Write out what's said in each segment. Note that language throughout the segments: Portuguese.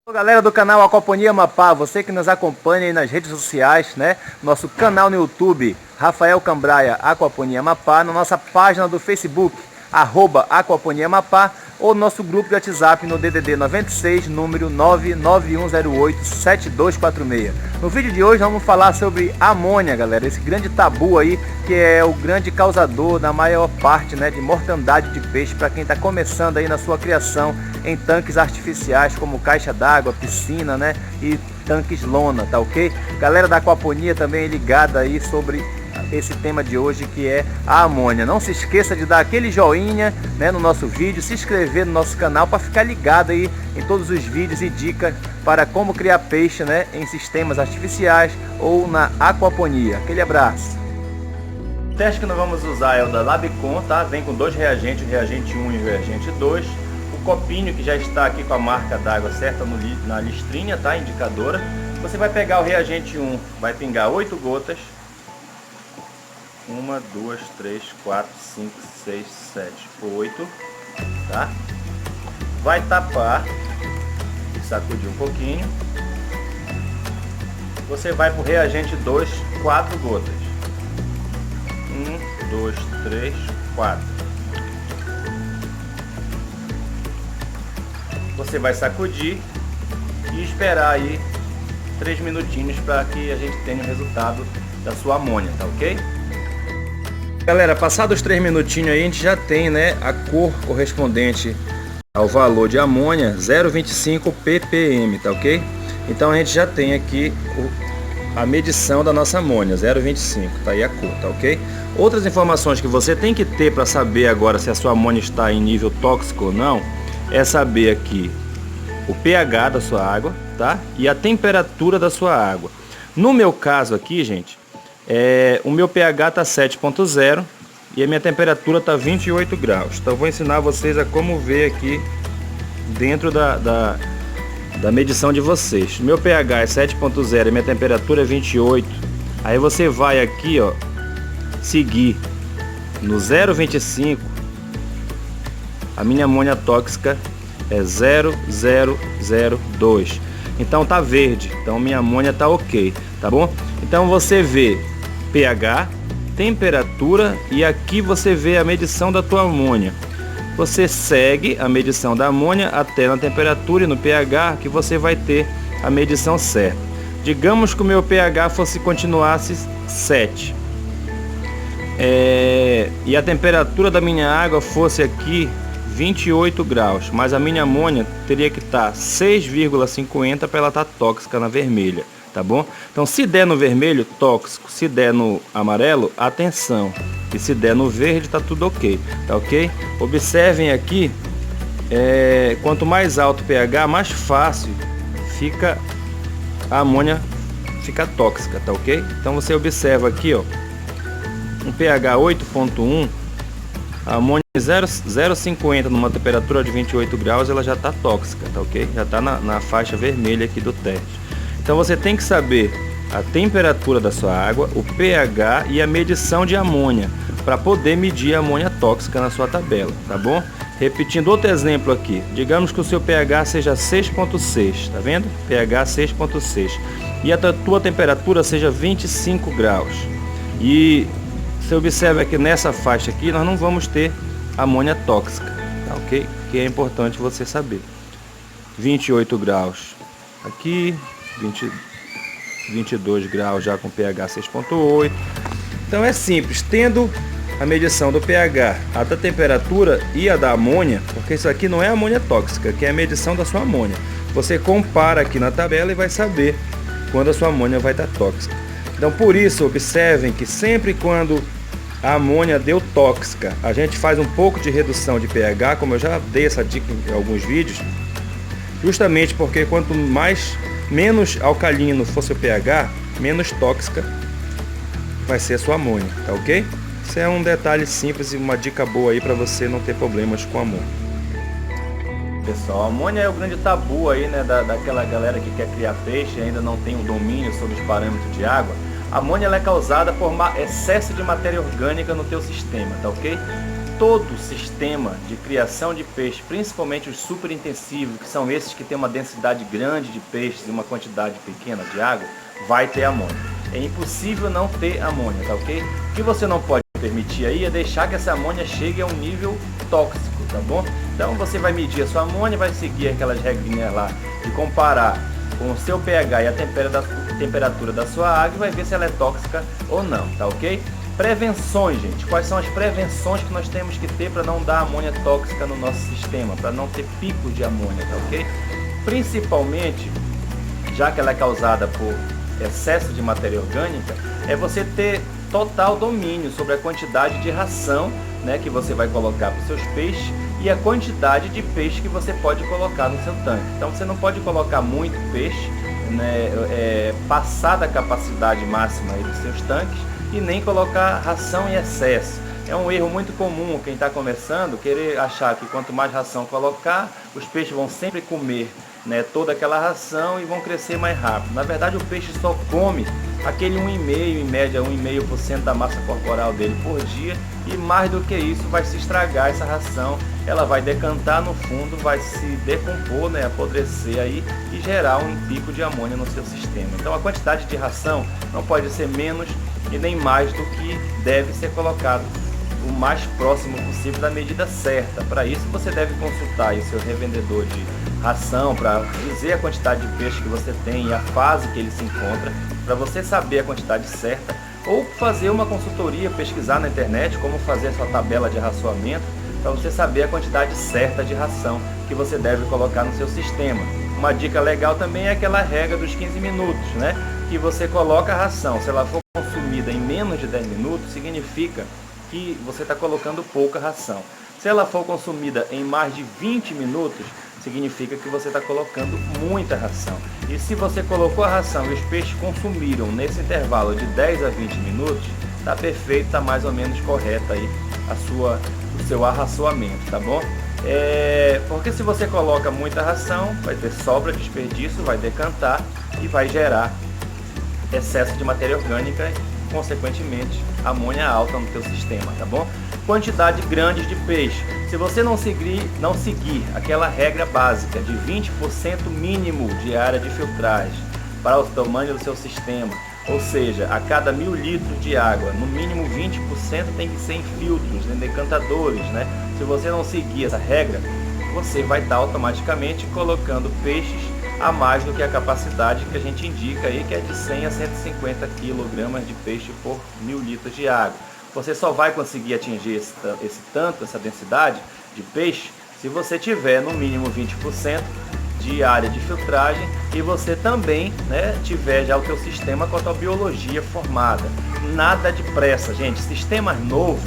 Olá, galera do canal Aquaponia Amapá, você que nos acompanha aí nas redes sociais, né? Nosso canal no YouTube, Rafael Cambraia Aquaponia Amapá, na nossa página do Facebook, @Aquaponia Amapá, ou nosso grupo de WhatsApp no DDD 96, número 991087246. No vídeo de hoje vamos falar sobre amônia, galera, esse grande tabu aí, que é o grande causador da maior parte, né, de mortandade de peixe para quem está começando aí na sua criação em tanques artificiais como caixa d'água, piscina, né, e tanques lona, tá ok? Galera da Aquaponia também ligada aí sobre esse tema de hoje, que é a amônia. Não se esqueça de dar aquele joinha, né, no nosso vídeo, se inscrever no nosso canal para ficar ligado aí em todos os vídeos e dicas para como criar peixe, né, em sistemas artificiais ou na aquaponia. Aquele abraço. O teste que nós vamos usar é o da Labicon, tá? Vem com dois reagentes, o reagente 1 e o reagente 2. O copinho que já está aqui com a marca d'água certa na listrinha, tá? Indicadora. Você vai pegar o reagente 1, vai pingar 8 gotas. 1, 2, 3, 4, 5, 6, 7, 8, tá? Vai tapar e sacudir um pouquinho. Você vai para o reagente 2, 4 gotas. 1, 2, 3, 4. Você vai sacudir e esperar aí 3 minutinhos para que a gente tenha o resultado da sua amônia, tá ok? Galera, passados 3 minutinhos aí, a gente já tem, né, a cor correspondente ao valor de amônia 0,25 ppm, tá ok? Então a gente já tem aqui a medição da nossa amônia, 0,25, tá aí a cor, tá ok? Outras informações que você tem que ter para saber agora se a sua amônia está em nível tóxico ou não, é saber aqui o pH da sua água, tá? E a temperatura da sua água. No meu caso aqui, gente, o meu pH está 7.0 e a minha temperatura está 28 graus. Então eu vou ensinar vocês a como ver aqui dentro da medição de vocês. Meu pH é 7.0 e minha temperatura é 28. Aí você vai aqui, ó, seguir no 0,25. A minha amônia tóxica é 0,002. Então tá verde, então minha amônia tá ok, tá bom? Então você vê pH, temperatura e aqui você vê a medição da tua amônia. Você segue a medição da amônia até na temperatura e no pH, que você vai ter a medição certa. Digamos que o meu pH continuasse 7 e a temperatura da minha água fosse aqui 28 graus, mas a minha amônia teria que estar 6,50 para ela estar tóxica na vermelha, tá bom? Então se der no vermelho, tóxico, se der no amarelo, atenção, e se der no verde, tá tudo ok, tá ok? Observem aqui, quanto mais alto o pH, mais fácil fica a amônia fica tóxica, tá ok? Então você observa aqui, ó, um pH 8.1, a amônia 0,50 numa temperatura de 28 graus, ela já está tóxica, tá ok? Já está na faixa vermelha aqui do teste. Então você tem que saber a temperatura da sua água, o pH e a medição de amônia para poder medir a amônia tóxica na sua tabela, tá bom? Repetindo outro exemplo aqui, digamos que o seu pH seja 6.6, tá vendo? pH 6.6 e a tua temperatura seja 25 graus. E você observa que nessa faixa aqui nós não vamos ter amônia tóxica, tá ok? Que é importante você saber. 28 graus aqui, 22 graus já com pH 6.8. Então é simples, tendo a medição do pH, a da temperatura e a da amônia, porque isso aqui não é amônia tóxica, que é a medição da sua amônia. Você compara aqui na tabela e vai saber quando a sua amônia vai estar tóxica. Então por isso observem que sempre quando a amônia deu tóxica, a gente faz um pouco de redução de pH, como eu já dei essa dica em alguns vídeos, justamente porque quanto menos alcalino for seu pH, menos tóxica vai ser a sua amônia, tá ok? Isso é um detalhe simples e uma dica boa aí para você não ter problemas com amônia. Pessoal, a amônia é o grande tabu aí, né, daquela galera que quer criar peixe e ainda não tem o domínio sobre os parâmetros de água. A amônia ela é causada por excesso de matéria orgânica no teu sistema, tá ok? todo sistema de criação de peixe, principalmente os super intensivos, que são esses que têm uma densidade grande de peixes e uma quantidade pequena de água, vai ter amônia. É impossível não ter amônia, tá ok? O que você não pode permitir aí é deixar que essa amônia chegue a um nível tóxico, tá bom? Então você vai medir a sua amônia, vai seguir aquelas regrinhas lá de comparar com o seu pH e a temperatura da sua água e vai ver se ela é tóxica ou não, tá ok? Prevenções, gente. Quais são as prevenções que nós temos que ter para não dar amônia tóxica no nosso sistema, para não ter pico de amônia, tá ok? Principalmente, já que ela é causada por excesso de matéria orgânica, é você ter total domínio sobre a quantidade de ração, né, que você vai colocar para os seus peixes e a quantidade de peixe que você pode colocar no seu tanque. Então você não pode colocar muito peixe, né, passar da capacidade máxima aí dos seus tanques, e nem colocar ração em excesso. É um erro muito comum quem está começando querer achar que quanto mais ração colocar, os peixes vão sempre comer, né, toda aquela ração e vão crescer mais rápido. Na verdade, o peixe só come aquele 1,5%, em média 1,5% da massa corporal dele por dia, e mais do que isso vai se estragar essa ração, ela vai decantar no fundo, vai se decompor, né, apodrecer aí e gerar um pico de amônia no seu sistema. Então a quantidade de ração não pode ser menos e nem mais do que deve ser colocado, o mais próximo possível da medida certa. Para isso você deve consultar aí o seu revendedor de ração para dizer a quantidade de peixe que você tem e a fase que ele se encontra, para você saber a quantidade certa, ou fazer uma consultoria, pesquisar na internet como fazer a sua tabela de raçoamento, para você saber a quantidade certa de ração que você deve colocar no seu sistema. Uma dica legal também é aquela regra dos 15 minutos, né? Que você coloca a ração, se ela for consumida em menos de 10 minutos, significa que você está colocando pouca ração. Se ela for consumida em mais de 20 minutos, significa que você está colocando muita ração. E se você colocou a ração e os peixes consumiram nesse intervalo de 10 a 20 minutos, está perfeito, está mais ou menos correto aí o seu arraçoamento, tá bom? Porque se você coloca muita ração, vai ter sobra, desperdício, vai decantar e vai gerar excesso de matéria orgânica e, consequentemente, amônia alta no teu sistema, tá bom? Quantidade grande de peixe. Se você não seguir aquela regra básica de 20% mínimo de área de filtragem para o tamanho do seu sistema, ou seja, a cada 1.000 litros de água, no mínimo 20% tem que ser em filtros, em decantadores, né? Se você não seguir essa regra, você vai estar automaticamente colocando peixes a mais do que a capacidade que a gente indica aí, que é de 100 a 150 kg de peixe por 1.000 litros de água. Você só vai conseguir atingir essa densidade de peixe se você tiver no mínimo 20% de área de filtragem e você também, né, tiver já o teu sistema com a tua biologia formada. Nada de pressa, gente. Sistemas novos,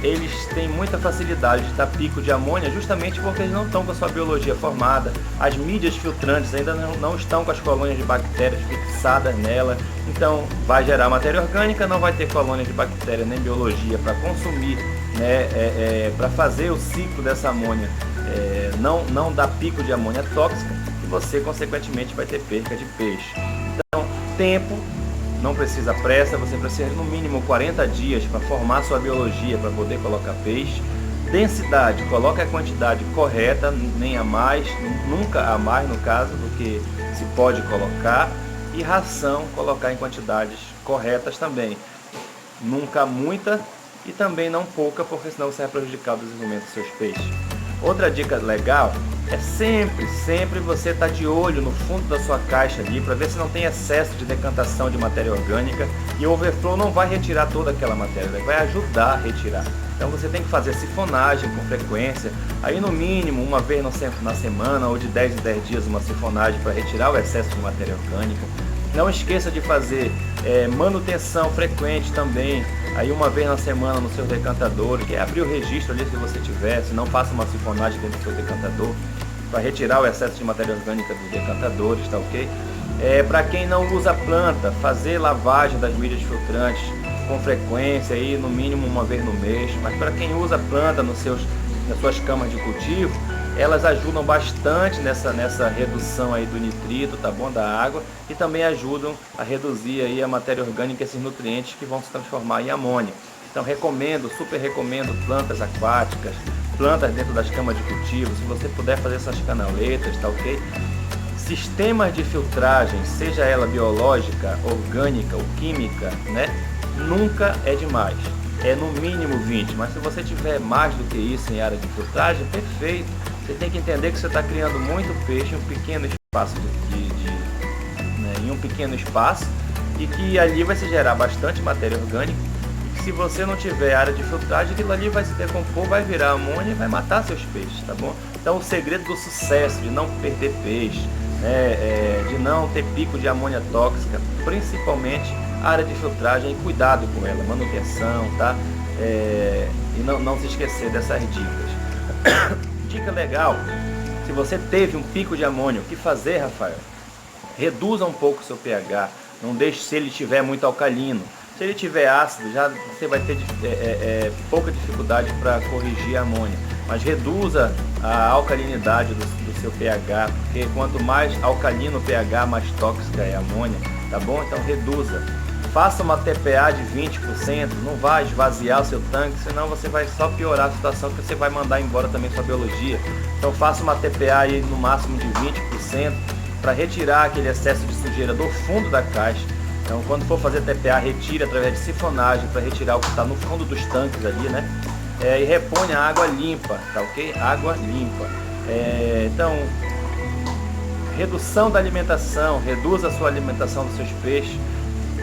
eles têm muita facilidade de dar pico de amônia justamente porque eles não estão com a sua biologia formada. As mídias filtrantes ainda não estão com as colônias de bactérias fixadas nela. Então vai gerar matéria orgânica, não vai ter colônias de bactéria nem biologia para consumir, né, para fazer o ciclo dessa amônia, não dá pico de amônia tóxica e você consequentemente vai ter perca de peixe. Então, tempo. Não precisa pressa, você precisa de no mínimo 40 dias para formar sua biologia, para poder colocar peixe. Densidade, coloca a quantidade correta, nem a mais, nunca a mais no caso, do que se pode colocar. E ração, colocar em quantidades corretas também. Nunca muita e também não pouca, porque senão você vai prejudicar o desenvolvimento dos seus peixes. Outra dica legal é sempre você estar de olho no fundo da sua caixa ali para ver se não tem excesso de decantação de matéria orgânica, e o overflow não vai retirar toda aquela matéria, ele vai ajudar a retirar. Então você tem que fazer sifonagem com frequência, aí no mínimo uma vez na semana ou de 10 em 10 dias uma sifonagem para retirar o excesso de matéria orgânica. Não esqueça de fazer manutenção frequente também, aí uma vez na semana no seu decantador, que é abrir o registro ali se você tiver, se não faça uma sifonagem dentro do seu decantador, para retirar o excesso de matéria orgânica dos decantadores, tá ok? Para quem não usa planta, fazer lavagem das mídias filtrantes com frequência, aí, no mínimo uma vez no mês, mas para quem usa planta nas suas camas de cultivo, elas ajudam bastante nessa redução aí do nitrito, tá bom, da água, e também ajudam a reduzir aí a matéria orgânica, esses nutrientes que vão se transformar em amônia. Então recomendo, super recomendo plantas aquáticas, plantas dentro das camas de cultivo, se você puder fazer essas canaletas, tá ok? Sistemas de filtragem, seja ela biológica, orgânica ou química, né? Nunca é demais. É no mínimo 20, mas se você tiver mais do que isso em área de filtragem, perfeito. Você tem que entender que você está criando muito peixe em um pequeno espaço em um pequeno espaço, e que ali vai se gerar bastante matéria orgânica. E que se você não tiver área de filtragem, aquilo ali vai se decompor, vai virar amônia e vai matar seus peixes, tá bom? Então o segredo do sucesso, de não perder peixe, de não ter pico de amônia tóxica, principalmente a área de filtragem, e cuidado com ela, manutenção, tá? E não se esquecer dessas dicas. Dica legal: se você teve um pico de amônia, o que fazer, Rafael? Reduza um pouco o seu pH, não deixe se ele estiver muito alcalino. Se ele estiver ácido, já você vai ter pouca dificuldade para corrigir a amônia. Mas reduza a alcalinidade do seu pH, porque quanto mais alcalino o pH, mais tóxica é a amônia, tá bom? Então reduza. Faça uma TPA de 20%, não vai esvaziar o seu tanque, senão você vai só piorar a situação, que você vai mandar embora também sua biologia. Então faça uma TPA aí no máximo de 20%, para retirar aquele excesso de sujeira do fundo da caixa. Então quando for fazer TPA, retire através de sifonagem, para retirar o que está no fundo dos tanques ali, né? E reponha água limpa, tá ok? Água limpa. Então, redução da alimentação, reduza a sua alimentação dos seus peixes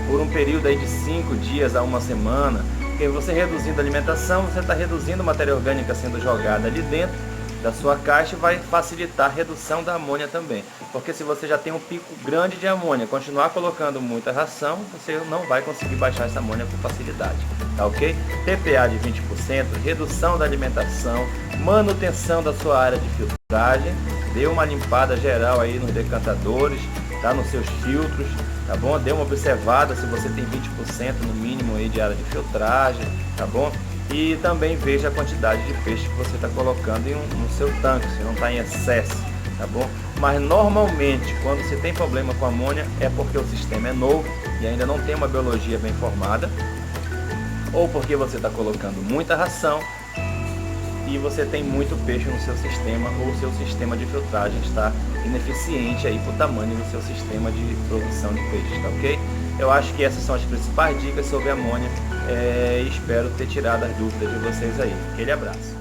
por um período aí de 5 dias a uma semana, porque você reduzindo a alimentação, você está reduzindo matéria orgânica sendo jogada ali dentro da sua caixa, e vai facilitar a redução da amônia também, porque se você já tem um pico grande de amônia, continuar colocando muita ração, você não vai conseguir baixar essa amônia com facilidade, tá ok? TPA de 20%, redução da alimentação, manutenção da sua área de filtragem, dê uma limpada geral aí nos decantadores, tá? Nos seus filtros, tá bom? Dê uma observada se você tem 20% no mínimo aí de área de filtragem, tá bom? E também veja a quantidade de peixe que você está colocando no seu tanque, se não está em excesso, tá bom? Mas normalmente, quando você tem problema com amônia, é porque o sistema é novo e ainda não tem uma biologia bem formada, ou porque você está colocando muita ração e você tem muito peixe no seu sistema, ou o seu sistema de filtragem está ineficiente aí para o tamanho do seu sistema de produção de peixes, tá ok? Eu acho que essas são as principais dicas sobre amônia, e espero ter tirado as dúvidas de vocês aí. Aquele abraço.